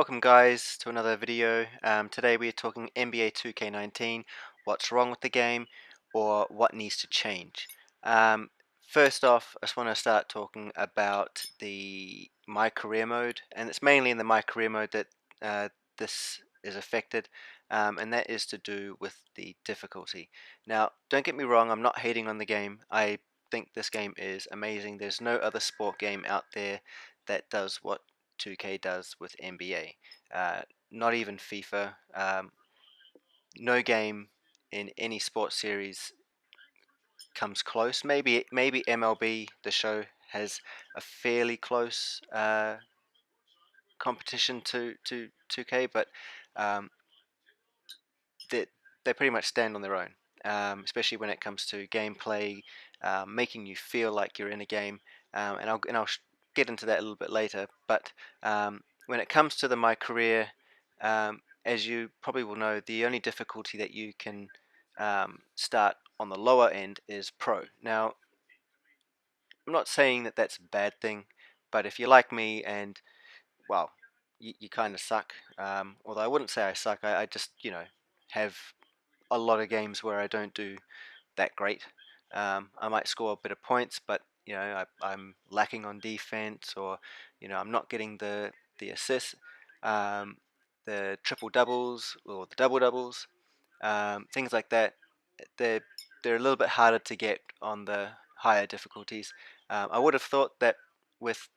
Welcome guys to another video. Today we are talking NBA 2K19, what's wrong with the game or what needs to change. Um, First off, I just want to start talking about the My Career mode, and it's mainly in the My Career mode that this is affected, and that is to do with the difficulty. Now, don't get me wrong, I'm not hating on the game. I think this game is amazing. There's no other sport game out there that does what 2K does with NBA. Not even FIFA. No game in any sports series comes close. Maybe MLB the show has a fairly close competition to 2K, but um, they they pretty much stand on their own. Especially when it comes to gameplay, making you feel like you're in a game, and I'll get into that a little bit later. But when it comes to my career, as you probably will know, the only difficulty that you can start on the lower end is pro. Now, I'm not saying that that's a bad thing, but if you're like me and well, you kind of suck. Although I wouldn't say I suck, I just have a lot of games where I don't do that great. I might score a bit of points, but I'm lacking on defense, or I'm not getting the assists, um, the triple doubles or the double doubles, things like that. They're they're a little bit harder to get on the higher difficulties. I would have thought that with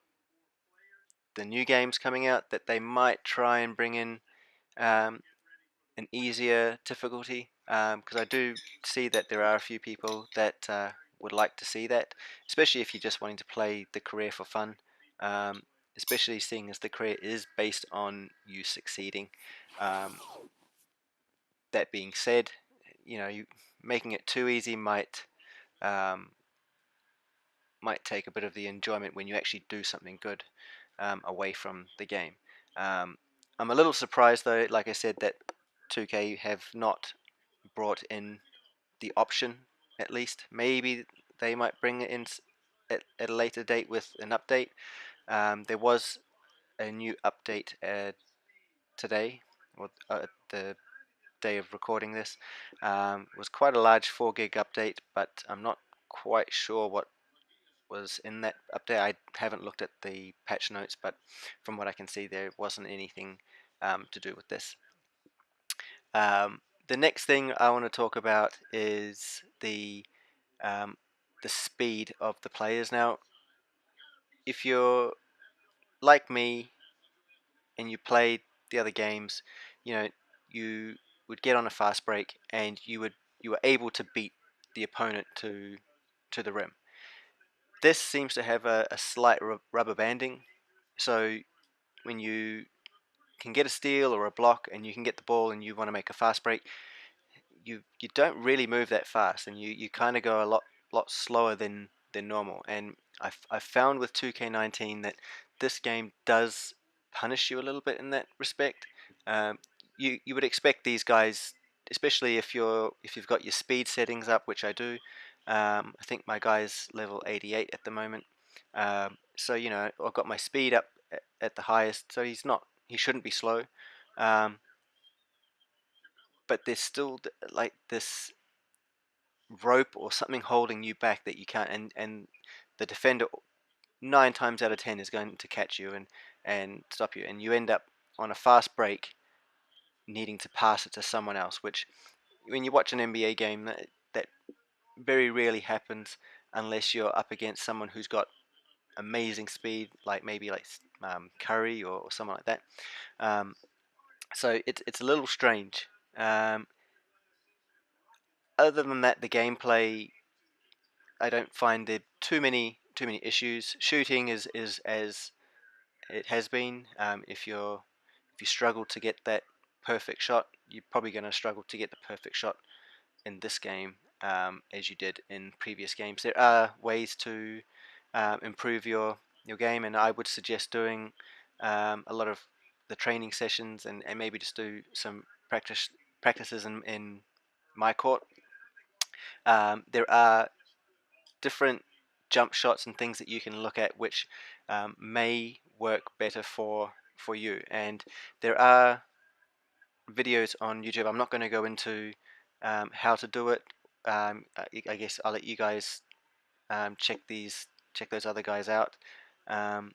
the new games coming out, that they might try and bring in um, an easier difficulty, because I do see that there are a few people that would like to see that, especially if you're just wanting to play the career for fun, um, especially seeing as the career is based on you succeeding. Um, that being said, you making it too easy um, might take a bit of the enjoyment when you actually do something good away from the game. Um, I'm a little surprised though, like I said, that 2K have not brought in the option, at least. Maybe they might bring it in at a later date with an update. There was a new update today, or the day of recording this. It was quite a large 4 gig update, but I'm not quite sure what was in that update. I haven't looked at the patch notes, but from what I can see, there wasn't anything to do with this. The next thing I want to talk about is um, the speed of the players. Now, if you're like me and you played the other games, you would get on a fast break and you were able to beat the opponent to the rim. This seems to have a slight rubber banding, so when you can get a steal or a block and you can get the ball and you want to make a fast break, you don't really move that fast, and you kind of go a lot slower than normal. And I found with 2K19 that this game does punish you a little bit in that respect. Um, you would expect these guys, especially if you've got your speed settings up, which I do. I think my guy's level 88 at the moment. So I've got my speed up at the highest, so he shouldn't be slow. Um, but there's still like this rope or something holding you back that you can't, and the defender 9 times out of 10 is going to catch you and stop you, and you end up on a fast break needing to pass it to someone else, which when you watch an NBA game, that very rarely happens unless you're up against someone who's got amazing speed, like maybe like Curry or someone like that. um, so it's a little strange. Other than that, the gameplay, I don't find there too many issues. Shooting is as it has been. If you struggle to get that perfect shot, you're probably going to struggle to get the perfect shot in this game, as you did in previous games. There are ways to improve your game, and I would suggest doing a lot of the training sessions, and maybe just do some practices in my court. There are different jump shots and things that you can look at which may work better for for you. And there are videos on YouTube. I'm not going to go into how to do it. I guess I'll let you guys check those other guys out, um,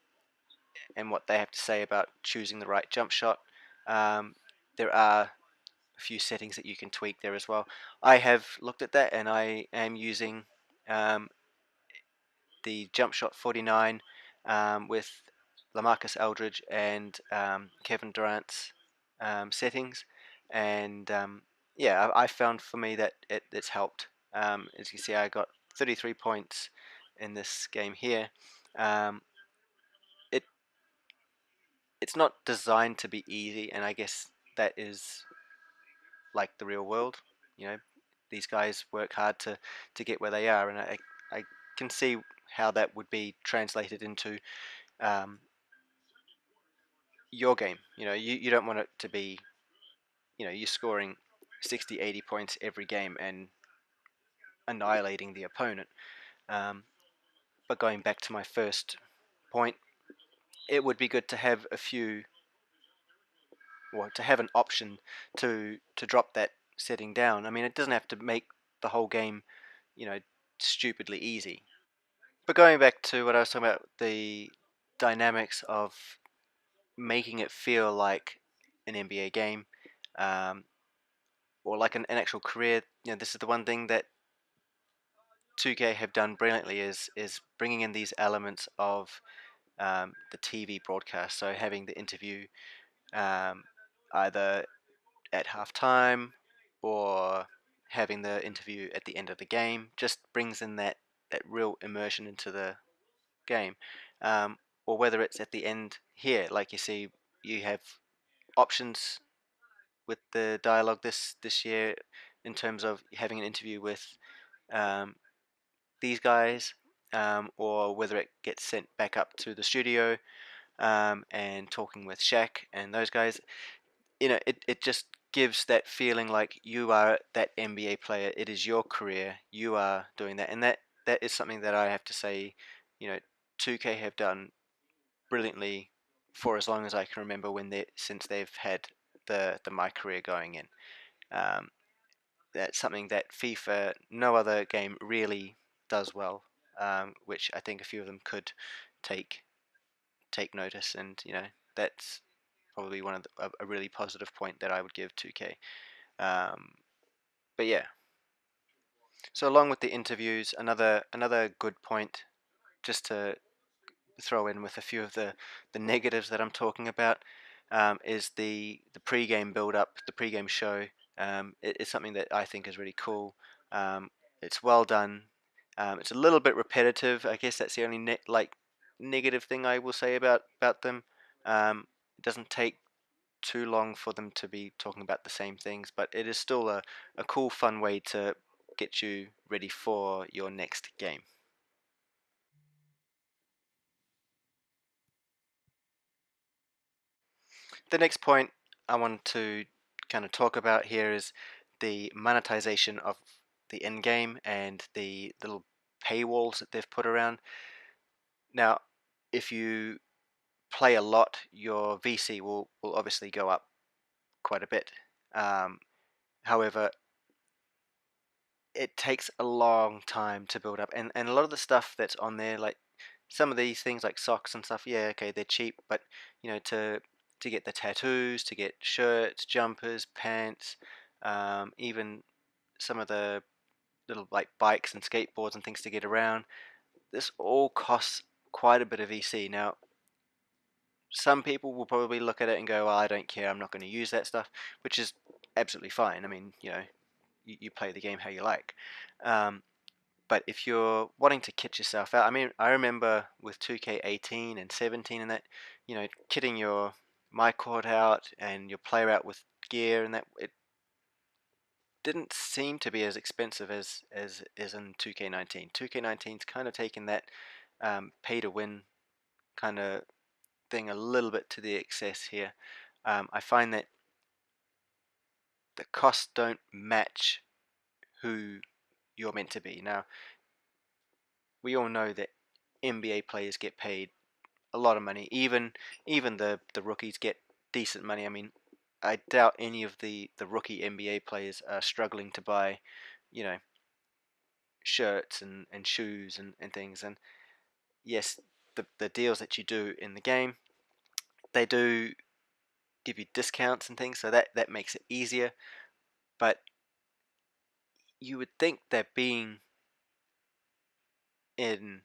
and what they have to say about choosing the right jump shot. Um, there are a few settings that you can tweak there as well. I have looked at that, and I am using um, the jump shot 49 with Lamarcus Aldridge and Kevin Durant's settings, and yeah, I found for me that it's helped. As you see, I got 33 points in this game here. Um, it it's not designed to be easy, and I guess that is like the real world. You know, these guys work hard to get where they are, and I can see how that would be translated into um, your game. You don't want it to be, you're scoring 60, 80 points every game and annihilating the opponent. Um, but going back to my first point, it would be good to have a few, or to have an option to drop that setting down. I mean, it doesn't have to make the whole game, you know, stupidly easy. But going back to what I was talking about, the dynamics of making it feel like an NBA game, um, or like an actual career. This is the one thing that 2K have done brilliantly is bringing in these elements of the TV broadcast. So having the interview um, either at halftime or having the interview at the end of the game just brings in that real immersion into the game. Or whether it's at the end here, like you see, you have options with the dialogue this year in terms of having an interview with um, these guys, or whether it gets sent back up to the studio and talking with Shaq and those guys. It just gives that feeling like you are that NBA player. It is your career. You are doing that, and that is something that I have to say, 2K have done brilliantly for as long as I can remember, since they've had the my career going in. Um, that's something that FIFA, no other game really does well, which I think a few of them could take take notice, and that's probably one of a really positive point that I would give 2K. But yeah, so along with the interviews, another good point, just to throw in with a few of the negatives that I'm talking about, is the pre-game build-up, the pre-game show. It is something that I think is really cool. Um, it's well done. It's a little bit repetitive. I guess that's the only negative thing I will say about them. It doesn't take too long for them to be talking about the same things, but it is still a cool, fun way to get you ready for your next game. The next point I want to kind of talk about here is the monetization of the end game and the little paywalls that they've put around. Now, if you play a lot, your VC will obviously go up quite a bit. However, it takes a long time to build up, and a lot of the stuff that's on there, like some of these things like socks and stuff, yeah, okay, they're cheap, but to get the tattoos, to get shirts, jumpers, pants, even some of the little like bikes and skateboards and things to get around, this all costs quite a bit of EC. Now, some people will probably look at it and go, well, I don't care, I'm not going to use that stuff, which is absolutely fine. I mean, you play the game how you like. Um, but if you're wanting to kit yourself out, I mean, I remember with 2K18 and 17 and that, kitting your my court out and your player out with gear, and that it didn't seem to be as expensive as is in 2K19. 2K19's kind of taken that pay to win kind of thing a little bit to the excess here. I find that the costs don't match who you're meant to be. Now, we all know that NBA players get paid a lot of money. Even the rookies get decent money. I mean, I doubt any of the rookie NBA players are struggling to buy, you know, shirts and shoes and things. And yes, the deals that you do in the game, they do give you discounts and things, so that makes it easier. But you would think that being in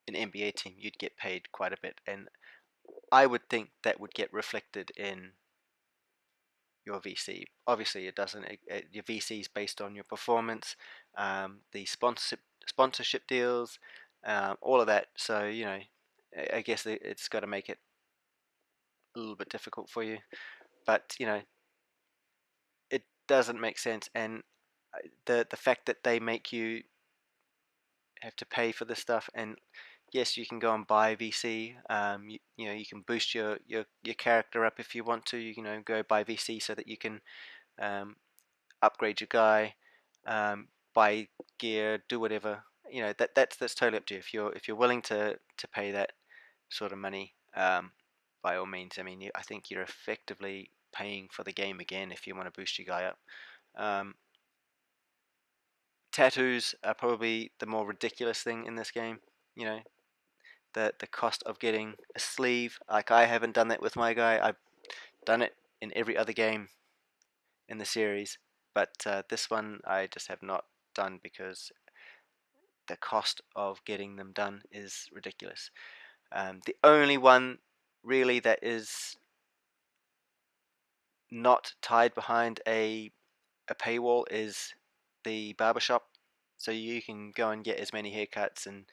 an NBA team, you'd get paid quite a bit, and I would think that would get reflected in your VC. Obviously, it doesn't. Your VC is based on your performance, the sponsorship deals, all of that. So I guess it's got to make it a little bit difficult for you. But it doesn't make sense, and the fact that they make you have to pay for this stuff. And yes, you can go and buy VC. You can boost your character up if you want to. Go buy VC so that you can um, upgrade your guy, buy gear, do whatever. That's totally up to you. If you're willing to pay that sort of money, by all means. I mean, I think you're effectively paying for the game again if you want to boost your guy up. Um, Tattoos are probably the more ridiculous thing in this game. You know, the cost of getting a sleeve. Like, I haven't done that with my guy. I've done it in every other game in the series, but this one I just have not done because the cost of getting them done is ridiculous. The only one really that is not tied behind a paywall is the barbershop. So you can go and get as many haircuts and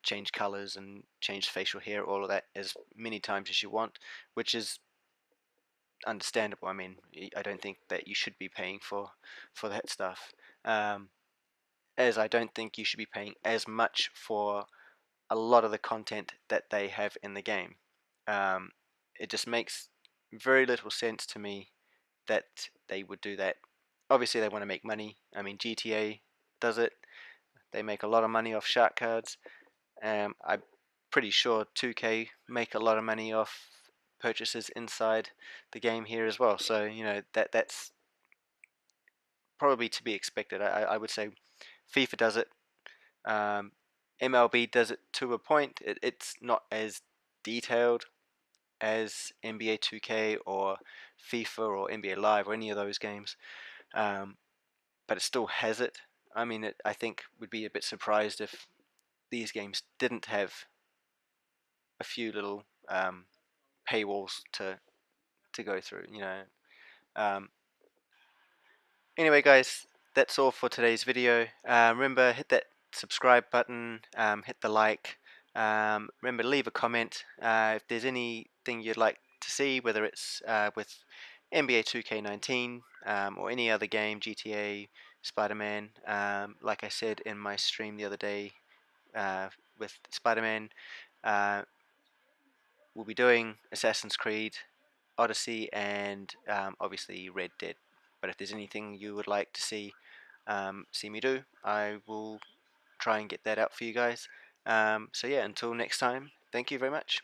change colors and change facial hair, all of that, as many times as you want, which is understandable. I mean, I don't think that you should be paying for that stuff. Um, as I don't think you should be paying as much for a lot of the content that they have in the game. Um, it just makes very little sense to me that they would do that. Obviously, they want to make money. I mean, GTA does it. They make a lot of money off shark cards. I'm pretty sure 2K make a lot of money off purchases inside the game here as well. So that's probably to be expected. I would say FIFA does it. Um, MLB does it to a point. It's not as detailed as NBA 2K or FIFA or NBA Live or any of those games, but it still has it. I mean, I think would be a bit surprised if these games didn't have a few little paywalls to go through. Um, Anyway, guys, that's all for today's video. Remember, hit that subscribe button, hit the like. Remember, leave a comment if there's anything you'd like to see, whether it's with NBA 2K19 or any other game, GTA, Spider-Man. Like I said in my stream the other day with Spider-Man, uh, we'll be doing Assassin's Creed Odyssey and obviously Red Dead. But if there's anything you would like to see me do, I will try and get that out for you guys. So yeah, until next time, thank you very much.